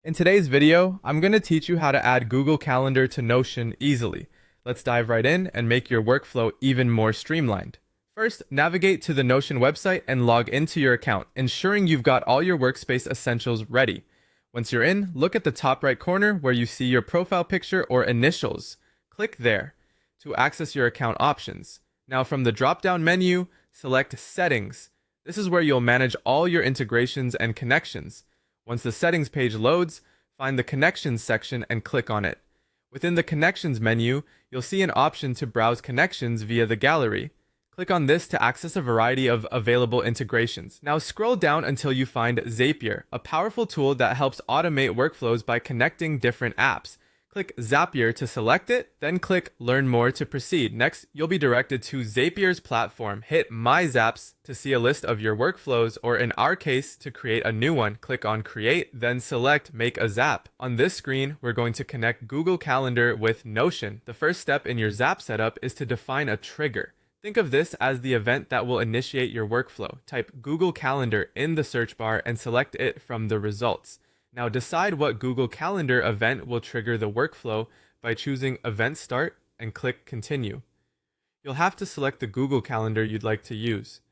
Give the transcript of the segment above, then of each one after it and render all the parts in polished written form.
In today's video, I'm going to teach you how to add Google Calendar to Notion easily. Let's dive right in and make your workflow even more streamlined. First, navigate to the Notion website and log into your account, ensuring you've got all your workspace essentials ready. Once you're in, look at the top right corner where you see your profile picture or initials. Click there to access your account options. Now from the drop-down menu, select Settings. This is where you'll manage all your integrations and connections. Once the settings page loads, find the Connections section and click on it. Within the Connections menu, you'll see an option to browse connections via the gallery. Click on this to access a variety of available integrations. Now scroll down until you find Zapier, a powerful tool that helps automate workflows by connecting different apps. Click Zapier to select it, then click Learn More to proceed. Next, you'll be directed to Zapier's platform. Hit My Zaps to see a list of your workflows, or in our case, to create a new one. Click on Create, then select Make a Zap. On this screen, we're going to connect Google Calendar with Notion. The first step in your Zap setup is to define a trigger. Think of this as the event that will initiate your workflow. Type Google Calendar in the search bar and select it from the results. Now decide what Google Calendar event will trigger the workflow by choosing Event Start and click Continue. You'll have to select the Google Calendar you'd like to use.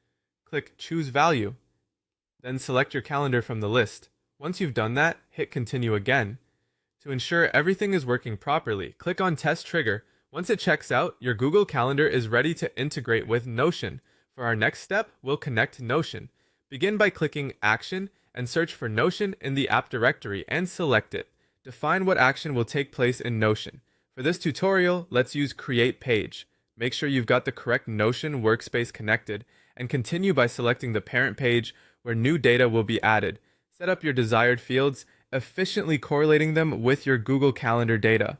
Click Choose Value, then select your calendar from the list. Once you've done that, hit Continue again. To ensure everything is working properly, click on Test Trigger. Once it checks out, your Google Calendar is ready to integrate with Notion. For our next step, we'll connect Notion. Begin by clicking Action and search for Notion in the app directory and select it. Define what action will take place in Notion. For this tutorial, let's use Create Page. Make sure you've got the correct Notion workspace connected, and continue by selecting the parent page where new data will be added. Set up your desired fields, efficiently correlating them with your Google Calendar data.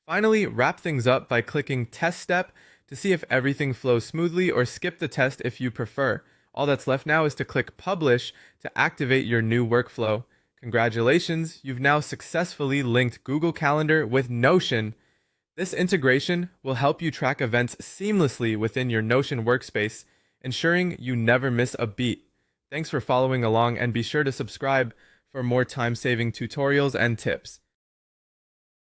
Finally, wrap things up by clicking Test Step to see if everything flows smoothly, or skip the test if you prefer. All that's left now is to click Publish to activate your new workflow. Congratulations, you've now successfully linked Google Calendar with Notion. This integration will help you track events seamlessly within your Notion workspace, ensuring you never miss a beat. Thanks for following along, and be sure to subscribe for more time-saving tutorials and tips.